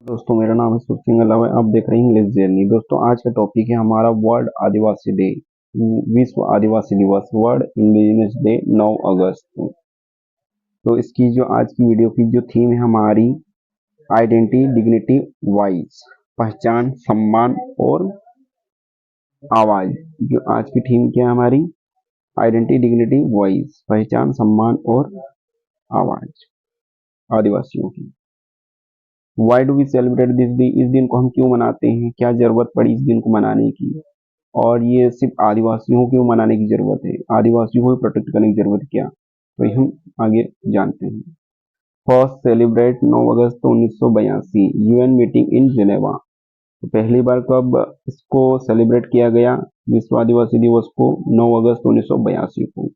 दोस्तों मेरा नाम है सुख सिंह अलावा आप देख रहे हैं इंग्लिश जर्नी। दोस्तों आज का टॉपिक है हमारा वर्ल्ड आदिवासी डे, विश्व आदिवासी दिवस, वर्ल्ड इंडिजिनस डे 9 अगस्त। तो इसकी जो आज की वीडियो की जो थीम है हमारी आइडेंटिटी डिग्निटी वॉइस, पहचान सम्मान और आवाज। जो आज की थीम क्या है हमारी आइडेंटिटी डिग्निटी वॉइस, पहचान सम्मान और आवाज आदिवासियों की। Why do we celebrate this day, इस दिन को हम क्यों मनाते हैं, क्या जरूरत पड़ी इस दिन को मनाने की, और ये सिर्फ आदिवासियों को क्यों मनाने की जरूरत है, आदिवासियों को प्रोटेक्ट करने की जरूरत क्या, तो ये हम आगे जानते हैं। First celebrate 9 August 1982 UN meeting in Geneva. तो पहली बार कब इसको सेलिब्रेट किया गया, विश्व आदिवासी दिवस को 9 अगस्त 1982 को,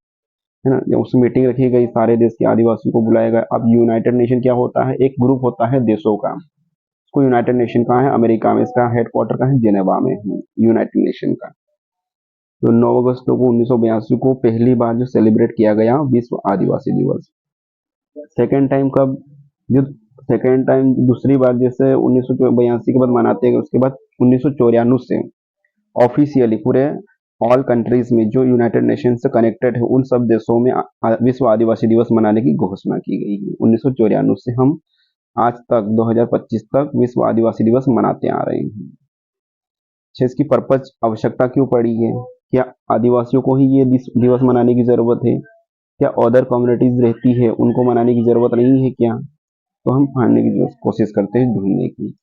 है ना। जब उस मीटिंग रखी गई, सारे देश के आदिवासियों को बुलाया गया। अब यूनाइटेड नेशन क्या होता है, एक ग्रुप होता है देशों का। इसको यूनाइटेड नेशन कहाँ है, अमेरिका में, इसका हेडक्वार्टर का है जिनेवा में, यूनाइटेड नेशन का। तो 9 अगस्त को 1982 को पहली बार जो सेलिब्रेट किया गया विश्व आदिवासी दिवस। सेकेंड टाइम कब, जो सेकेंड टाइम दूसरी बार जैसे 1982 के बाद मनाते हैं, उसके बाद 1994 से ऑफिशियली पूरे ऑल कंट्रीज में जो यूनाइटेड नेशन से कनेक्टेड है उन सब देशों में विश्व आदिवासी दिवस मनाने की घोषणा की गई है। 1994 से हम आज तक 2025 तक विश्व आदिवासी दिवस मनाते आ रहे हैं। इसकी पर्पज आवश्यकता क्यों पड़ी है, क्या आदिवासियों को ही ये दिवस मनाने की जरूरत है, क्या अदर कम्युनिटीज रहती है उनको मनाने की जरूरत नहीं है क्या, तो हम जानने की कोशिश करते हैं, ढूंढने की।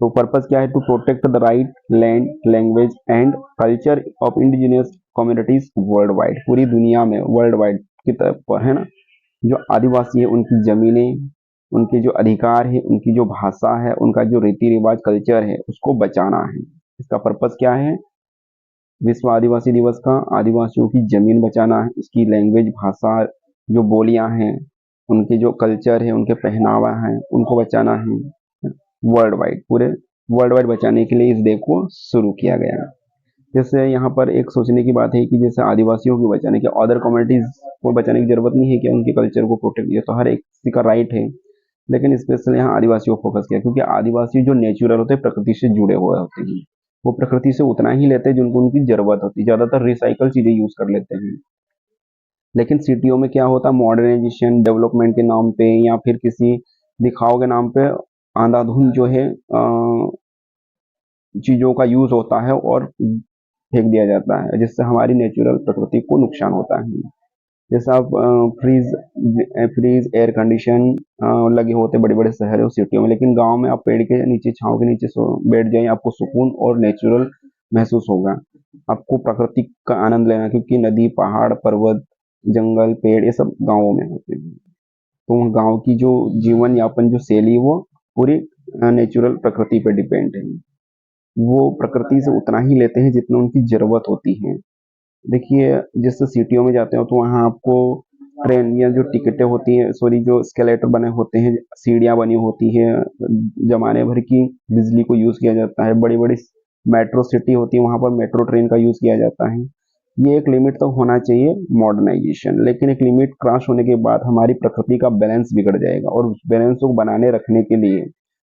तो पर्पज क्या है, to protect the right land language and culture of indigenous communities world wide, पूरी दुनिया में वर्ल्ड वाइड की तरफ पर, है ना। जो आदिवासी है उनकी जमीनें, उनके जो अधिकार है, उनकी जो भाषा है, उनका जो रीति रिवाज कल्चर है, उसको बचाना है। इसका पर्पस क्या है विश्व आदिवासी दिवस का, आदिवासियों की जमीन बचाना है, उसकी लैंग्वेज भाषा, जो बोलियां हैं, उनके जो कल्चर है, उनके पहनावा है, उनको बचाना है वर्ल्ड वाइड, पूरे वर्ल्ड वाइड बचाने के लिए इस डे को शुरू किया गया। जैसे यहाँ पर एक सोचने की बात है कि जैसे आदिवासियों को बचाने के, अदर कम्युनिटीज को बचाने की जरूरत नहीं है कि उनके कल्चर को प्रोटेक्ट किया, तो हर एक किसी का राइट है, लेकिन स्पेशल यहाँ आदिवासियों को फोकस किया क्योंकि आदिवासी जो नेचुरल होते हैं, प्रकृति से जुड़े हुए होते हैं, वो प्रकृति से उतना ही लेते हैं जिनको उनकी जरूरत होती है, ज्यादातर रिसाइकल चीजें यूज कर लेते हैं। लेकिन सिटियों में क्या होता है, मॉडर्नाइजेशन डेवलपमेंट के नाम पे या फिर किसी दिखाव के नाम पे अंधाधुंध जो है चीजों का यूज होता है और फेंक दिया जाता है, जिससे हमारी नेचुरल प्रकृति को नुकसान होता है। जैसे आप फ्रीज एयर कंडीशन लगे होते बड़े बड़े शहरों सिटियों में, लेकिन गांव में आप पेड़ के नीचे, छांव के नीचे बैठ जाए, आपको सुकून और नेचुरल महसूस होगा। आपको प्रकृति का आनंद लेना, क्योंकि नदी पहाड़ पर्वत जंगल पेड़ ये सब गाँवों में होते हैं। तो गाँव की जो जीवन यापन जो शैली वो पूरी नेचुरल प्रकृति पे डिपेंड है। वो प्रकृति से उतना ही लेते हैं जितना उनकी जरूरत होती है। देखिए जैसे सिटियों में जाते हो तो वहाँ आपको ट्रेन या जो टिकटें होती है, सॉरी जो स्केलेटर बने होते हैं, सीढ़ियाँ बनी होती है, जमाने भर की बिजली को यूज किया जाता है। बड़ी बड़ी मेट्रो सिटी होती है, वहाँ पर मेट्रो ट्रेन का यूज किया जाता है। ये एक लिमिट तक तो होना चाहिए मॉडर्नाइजेशन, लेकिन एक लिमिट क्रॉस होने के बाद हमारी प्रकृति का बैलेंस बिगड़ जाएगा, और उस बैलेंस को बनाने रखने के लिए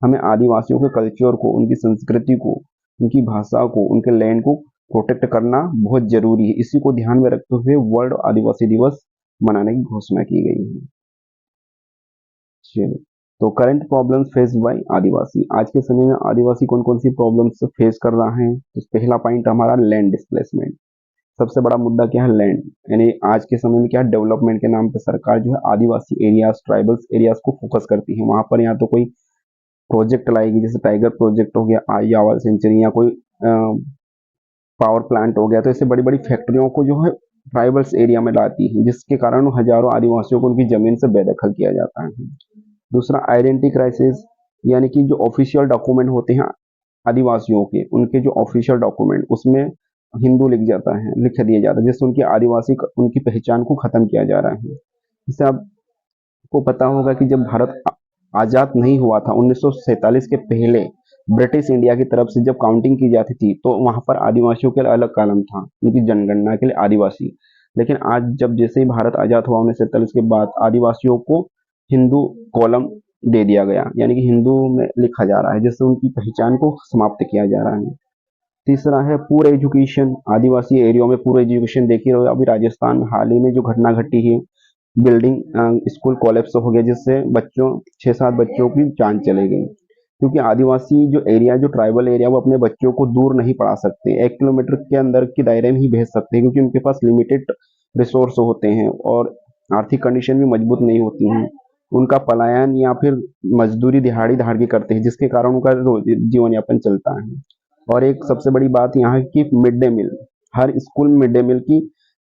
हमें आदिवासियों के कल्चर को, उनकी संस्कृति को, उनकी भाषा को, उनके लैंड को प्रोटेक्ट करना बहुत जरूरी है। इसी को ध्यान में रखते हुए वर्ल्ड आदिवासी दिवस मनाने की घोषणा की गई है। चलिए, तो करंट प्रॉब्लम्स फेस बाय आदिवासी, आज के समय में आदिवासी कौन कौन सी प्रॉब्लम्स फेस कर रहा है। तो पहला पॉइंट हमारा लैंड डिस्प्लेसमेंट, सबसे बड़ा मुद्दा क्या है, लैंड। यानी आज के समय में क्या है, डेवलपमेंट के नाम पे सरकार जो है आदिवासी एरियाज, ट्राइबल्स एरियाज को फोकस करती है। वहां पर या तो कोई प्रोजेक्ट लाएगी, जैसे टाइगर प्रोजेक्ट हो गया, यावल सेंचुरी, या कोई पावर प्लांट हो गया, तो ऐसे बड़ी बड़ी फैक्ट्रियों को जो है ट्राइबल्स एरिया में लाती है, जिसके कारण हजारों आदिवासियों को उनकी जमीन से बेदखल किया जाता है। दूसरा आइडेंटिटी क्राइसिस, यानी कि जो ऑफिशियल डॉक्यूमेंट होते हैं आदिवासियों के, उनके जो ऑफिशियल डॉक्यूमेंट उसमें हिंदू लिख दिया जाता है, जिससे उनकी आदिवासी उनकी पहचान को खत्म किया जा रहा है। जैसे आपको पता होगा कि जब भारत आजाद नहीं हुआ था 1947 के पहले, ब्रिटिश इंडिया की तरफ से जब काउंटिंग की जाती थी तो वहां पर आदिवासियों के लिए अलग कॉलम था, उनकी जनगणना के लिए आदिवासी। लेकिन आज जब जैसे ही भारत आजाद हुआ 1947 के बाद, आदिवासियों को हिंदू कॉलम दे दिया गया, यानी कि हिंदू में लिखा जा रहा है, जिससे उनकी पहचान को समाप्त किया जा रहा है। तीसरा है पुअर एजुकेशन। आदिवासी एरिया में पुअर एजुकेशन देखिए, अभी राजस्थान में हाल ही में जो घटना घटी है, बिल्डिंग स्कूल कोलैप्स हो गया, जिससे बच्चों 6-7 बच्चों की जान चली गई। क्योंकि आदिवासी जो एरिया, जो ट्राइबल एरिया, वो अपने बच्चों को दूर नहीं पढ़ा सकते, 1 किलोमीटर के अंदर के दायरे में ही भेज सकते हैं, क्योंकि उनके पास लिमिटेड रिसोर्स होते हैं और आर्थिक कंडीशन भी मजबूत नहीं होती हैं। उनका पलायन या फिर मजदूरी दिहाड़ी धाड़ के करते हैं, जिसके कारण उनका जीवन यापन चलता है। और एक सबसे बड़ी बात यहाँ की मिड डे मील, हर स्कूल में मिड डे मील की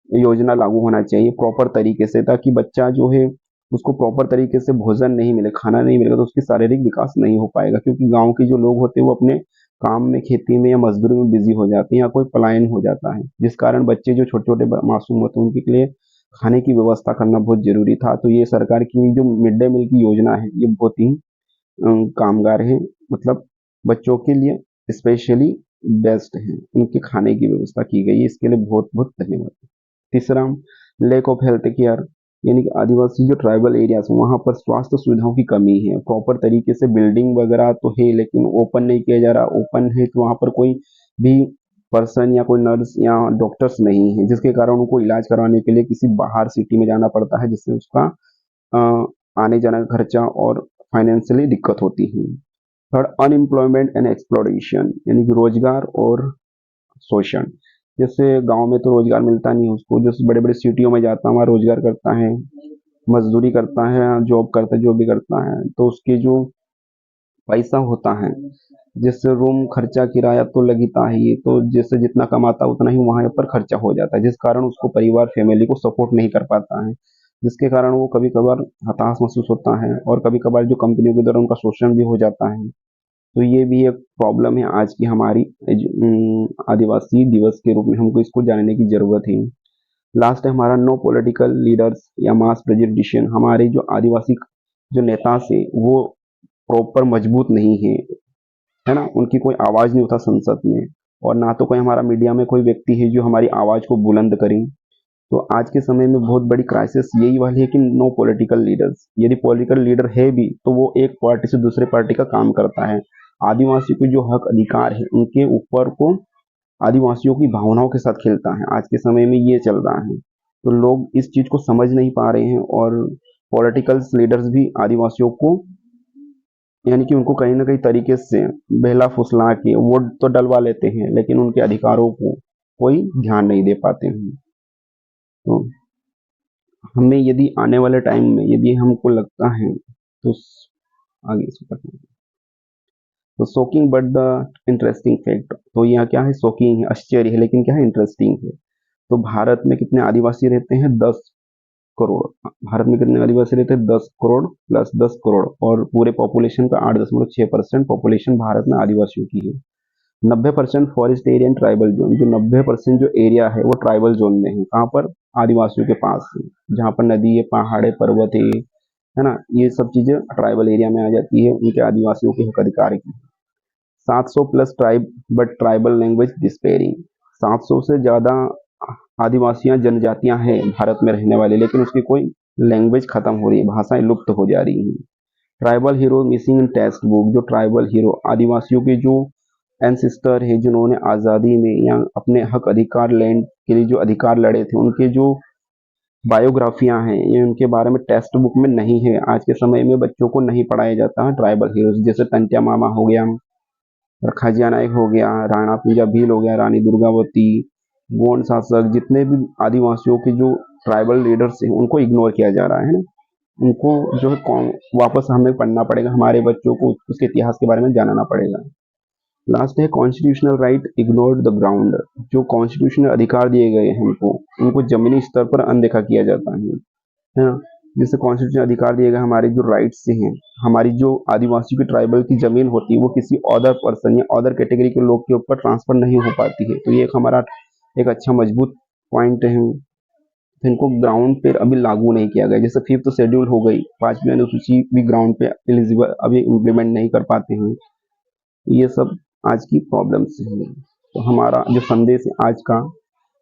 योजना लागू होना चाहिए प्रॉपर तरीके से, ताकि बच्चा जो है उसको प्रॉपर तरीके से भोजन नहीं मिले, खाना नहीं मिलेगा तो उसकी शारीरिक विकास नहीं हो पाएगा। क्योंकि गांव के जो लोग होते हैं वो अपने काम में, खेती में या मजदूरी में बिजी हो जाते हैं, या कोई पलायन हो जाता है, जिस कारण बच्चे जो छोटे छोटे मासूम होते हैं उनके लिए खाने की व्यवस्था करना बहुत जरूरी था। तो ये सरकार की जो मिड डे मील की योजना है, ये बहुत ही कामगार है, मतलब बच्चों के लिए स्पेशली बेस्ट है, उनके खाने की व्यवस्था की गई है, इसके लिए बहुत बहुत धन्यवाद। तीसरा, लैक ऑफ हेल्थ केयर, यानी कि आदिवासी जो ट्राइबल एरियाज हैं वहाँ पर स्वास्थ्य सुविधाओं की कमी है। प्रॉपर तरीके से बिल्डिंग वगैरह तो है, लेकिन ओपन नहीं किया जा रहा। ओपन है तो वहाँ पर कोई भी पर्सन या कोई नर्स या डॉक्टर्स नहीं है, जिसके कारण उनको इलाज करवाने के लिए किसी बाहर सिटी में जाना पड़ता है, जिससे उसका आने जाने का खर्चा और फाइनेंशियली दिक्कत होती है। थर्ड, अनएम्प्लॉयमेंट एंड एक्सप्लॉइटेशन, यानी कि रोजगार और शोषण। जैसे गांव में तो रोजगार मिलता नहीं उसको, जो बड़े बड़े सिटियों में जाता है वहाँ रोजगार करता है, मजदूरी करता है, जॉब करता है, जो भी करता है, तो उसके जो पैसा होता है, जैसे रूम खर्चा किराया तो लगता है, ये तो जैसे जितना कमाता है उतना ही वहां पर खर्चा हो जाता है, जिस कारण उसको परिवार फैमिली को सपोर्ट नहीं कर पाता है, जिसके कारण वो कभी कभार हताश महसूस होता है, और कभी कभार जो कंपनियों के द्वारा उनका शोषण भी हो जाता है। तो ये भी एक प्रॉब्लम है आज की हमारी आदिवासी दिवस के रूप में हमको इसको जानने की जरूरत है। लास्ट है हमारा नो पॉलिटिकल लीडर्स या मास प्रेजेंटेशन। हमारे जो आदिवासी जो नेता से वो प्रॉपर मजबूत नहीं है ना, उनकी कोई आवाज नहीं होता संसद में, और ना तो कोई हमारा मीडिया में कोई व्यक्ति है जो हमारी आवाज को बुलंद करे। तो आज के समय में बहुत बड़ी क्राइसिस यही वाली है कि नो पॉलिटिकल लीडर्स। यदि पॉलिटिकल लीडर है भी तो वो एक पार्टी से दूसरे पार्टी का काम करता है। आदिवासी के जो हक अधिकार है उनके ऊपर को आदिवासियों की भावनाओं के साथ खेलता है। आज के समय में ये चल रहा है, तो लोग इस चीज को समझ नहीं पा रहे हैं, और पॉलिटिकल लीडर्स भी आदिवासियों को, यानी कि उनको कहीं ना कहीं तरीके से बहला फुसला के वोट तो डलवा लेते हैं, लेकिन उनके अधिकारों को कोई ध्यान नहीं दे पाते हैं। तो हमें यदि आने वाले टाइम में यदि हमको लगता है तो आगे इसको करते हैं। तो shocking but the interesting fact, तो यहाँ क्या है, शॉकिंग है, आश्चर्य है, लेकिन क्या है, इंटरेस्टिंग है। तो भारत में कितने आदिवासी रहते हैं, 10 करोड़। भारत में कितने आदिवासी रहते हैं, 10 करोड़ प्लस 10 करोड़, और पूरे पॉपुलेशन का 8.6% पॉपुलेशन भारत में आदिवासियों की है। 90% forest area and tribal zone, जो 90% जो एरिया है वो ट्राइबल जोन में है, कहाँ पर, आदिवासियों के पास है, जहाँ पर नदी है, पहाड़ है, पर्वत है ना, ये सब चीजें ट्राइबल एरिया में आ जाती है, उनके आदिवासियों के हक अधिकार की। 700 plus tribe but tribal language despairing. 700 से ज्यादा आदिवासियां जनजातियां हैं भारत में रहने वाली, लेकिन उसकी कोई लैंग्वेज खत्म हो रही है, भाषाएं लुप्त हो जा रही हैं। Tribal hero missing in text book, जो ट्राइबल हीरो आदिवासियों के जो एंसिस्टर है, जिन्होंने आज़ादी में या अपने हक अधिकार लैंड के लिए जो अधिकार लड़े थे, उनके जो बायोग्राफियां हैं ये उनके बारे में टेक्स्ट बुक में नहीं है। आज के समय में बच्चों को नहीं पढ़ाया जाता है ट्राइबल हीरोज, जैसे तंत्या मामा हो गया, रखाजिया नायक हो गया, राणा पूजा भील हो गया, रानी दुर्गावती, गोंड शासक, जितने भी आदिवासियों के जो ट्राइबल लीडर्स हैं उनको इग्नोर किया जा रहा है ना। उनको जो है वापस हमें पढ़ना पड़ेगा, हमारे बच्चों को उसके इतिहास के बारे में जानना पड़ेगा। लास्ट है constitutional right ignored the ground, जो कॉन्स्टिट्यूशनल अधिकार दिए गए हैं हमको, उनको जमीनी स्तर पर अनदेखा किया जाता है ना। जैसे कॉन्स्टिट्यूशन अधिकार दिए गए, हमारे जो राइट्स हैं, हमारी जो आदिवासी की ट्राइबल की जमीन होती है वो किसी अदर पर्सन या अदर कैटेगरी के लोग के ऊपर ट्रांसफर नहीं हो पाती है। तो ये एक हमारा एक अच्छा मजबूत पॉइंट है, इनको ग्राउंड पे अभी लागू नहीं किया गया। जैसे 5th शेड्यूल हो गई, 5वीं अनुसूची भी ग्राउंड पे एलिजिबल अभी इम्प्लीमेंट नहीं कर पाते हैं। ये सब आज की प्रॉब्लम्स हैं। तो हमारा जो संदेश है आज का,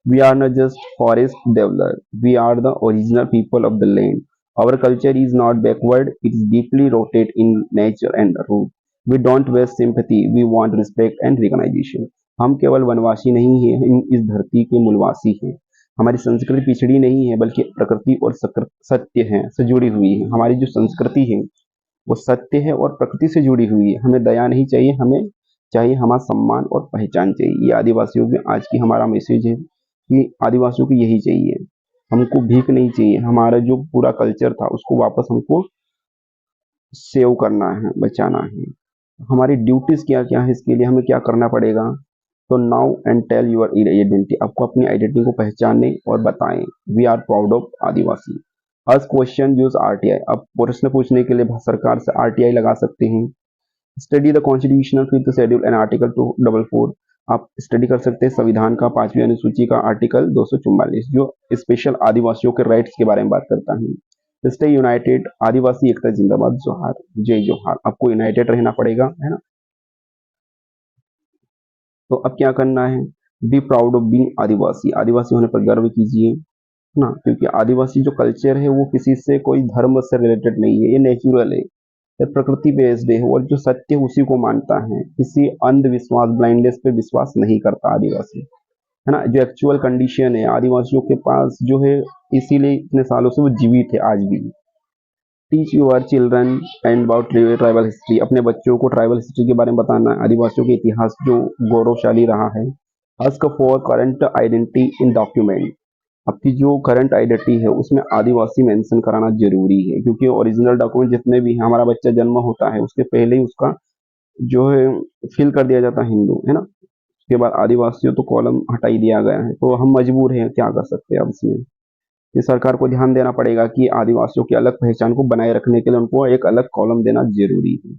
we are not just forest developer, we are the original people of the land. Our culture is not backward, it is deeply rooted in nature and root. We don't waste sympathy, we want respect and recognition. हम केवल वनवासी नहीं हैं, हम इस धरती के मूलवासी हैं। हमारी संस्कृति पिछड़ी नहीं है, बल्कि प्रकृति और सत्य है से जुड़ी हुई है। हमारी जो संस्कृति है वो सत्य है और प्रकृति से जुड़ी हुई है। हमें दया नहीं चाहिए, हमें चाहिए हमारा सम्मान और पहचान चाहिए। ये आदिवासियों के आज की हमारा मैसेज है कि आदिवासियों को यही चाहिए। हमको भीख नहीं चाहिए, हमारा जो पूरा कल्चर था उसको वापस हमको सेव करना है, बचाना है। हमारी ड्यूटीज क्या क्या है, इसके लिए हमें क्या करना पड़ेगा। तो now and tell your identity, आपको अपनी आइडेंटिटी को पहचाने और बताएं। We are proud of Adivasi. आज क्वेश्चन यूज आरटीआई, अब प्रश्न पूछने के लिए सरकार से आरटीआई लगा सकते हैं। Study the constitutional fifth schedule and article 244, आप स्टडी कर सकते हैं संविधान का 5वीं अनुसूची का आर्टिकल 244 जो स्पेशल आदिवासियों के राइट्स के बारे में बात करता है। स्टे यूनाइटेड, आदिवासी एकता जिंदाबाद, जोहार, जय जोहार। आपको यूनाइटेड रहना पड़ेगा, है ना। तो अब क्या करना है, बी प्राउड ऑफ बीइंग आदिवासी, आदिवासी होने पर गर्व कीजिए, है ना, क्योंकि आदिवासी जो कल्चर है वो किसी से कोई धर्म से रिलेटेड नहीं है, ये नेचुरल है, ये प्रकृति बेस्ड है और जो सत्य है उसी को मानता है। किसी अंधविश्वास ब्लाइंडनेस पे विश्वास नहीं करता आदिवासी, है ना। जो एक्चुअल कंडीशन है आदिवासियों के पास जो है, इसीलिए इतने सालों से वो जीवित है आज भी। Teach your children and about tribal history, अपने बच्चों को ट्राइबल हिस्ट्री के बारे में बताना, आदिवासियों के इतिहास जो गौरवशाली रहा है। Ask for current identity in document, आपकी जो करंट आइडेंटिटी है उसमें आदिवासी मेंशन कराना जरूरी है, क्योंकि ओरिजिनल डॉक्यूमेंट जितने भी हैं, हमारा बच्चा जन्म होता है उसके पहले ही उसका जो है फिल कर दिया जाता है हिंदू, है ना। उसके बाद आदिवासियों तो कॉलम हटा ही दिया गया है, तो हम मजबूर हैं, क्या कर सकते हैं अब इसमें। ये सरकार को ध्यान देना पड़ेगा कि आदिवासियों की अलग पहचान को बनाए रखने के लिए उनको एक अलग कॉलम देना जरूरी है।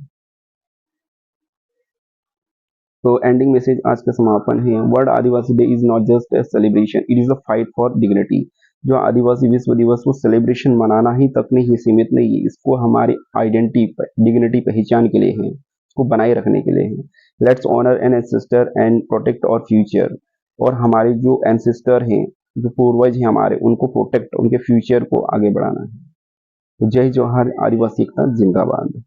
तो एंडिंग मैसेज आज का समापन है, world Adivasi day is not just a celebration, it is a fight for dignity. जो आदिवासी विश्व दिवस वो सेलिब्रेशन मनाना ही तक नहीं सीमित नहीं है, इसको हमारी आइडेंटिटी डिग्निटी पहचान के लिए है, इसको बनाए रखने के लिए है। Let's honour an ancestor and protect our future, और हमारे जो एंसेस्टर हैं, जो पूर्वज हैं हमारे, उनको प्रोटेक्ट, उनके फ्यूचर को आगे बढ़ाना है। तो जय जोहार, आदिवासी एकता जिंदाबाद।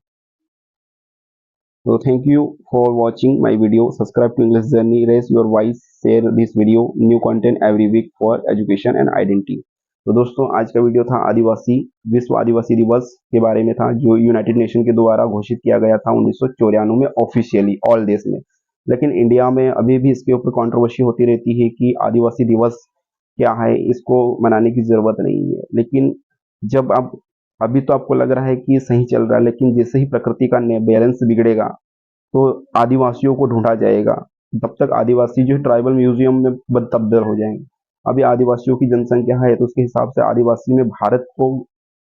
So thank you for watching my video. Subscribe to English Journey. Raise your voice. Share this video. New content every week for education and identity. तो दोस्तों आज का वीडियो था आदिवासी विश्व आदिवासी दिवस के बारे में था, जो यूनाइटेड नेशन के द्वारा घोषित किया गया था 1994 में ऑफिशियली ऑल देश में। लेकिन इंडिया में अभी भी इसके ऊपर कंट्रोवर्सी होती रहती है कि आदिवासी दिवस क्या है, इसको मनाने की जरूरत नहीं है। लेकिन जब आप अभी तो आपको लग रहा है कि सही चल रहा है, लेकिन जैसे ही प्रकृति का बैलेंस बिगड़ेगा तो आदिवासियों को ढूंढा जाएगा। तब तक आदिवासी जो ट्राइबल म्यूजियम में तब्दील हो जाएंगे। अभी आदिवासियों की जनसंख्या है तो उसके हिसाब से आदिवासी में भारत को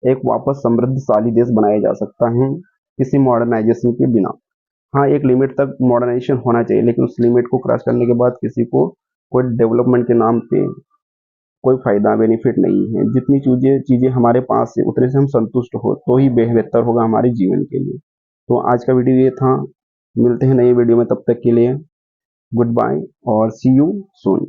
एक वापस समृद्धशाली देश बनाया जा सकता है किसी मॉडर्नाइजेशन के बिना। हाँ, एक लिमिट तक मॉडर्नाइजेशन होना चाहिए, लेकिन उस लिमिट को क्रॉस करने के बाद किसी को कोई डेवलपमेंट के नाम पे कोई फायदा बेनिफिट नहीं है। जितनी चीजें हमारे पास है उतने से हम संतुष्ट हो तो ही बेहतर होगा हमारे जीवन के लिए। तो आज का वीडियो ये था, मिलते हैं नई वीडियो में, तब तक के लिए गुड बाय और सी यू सून।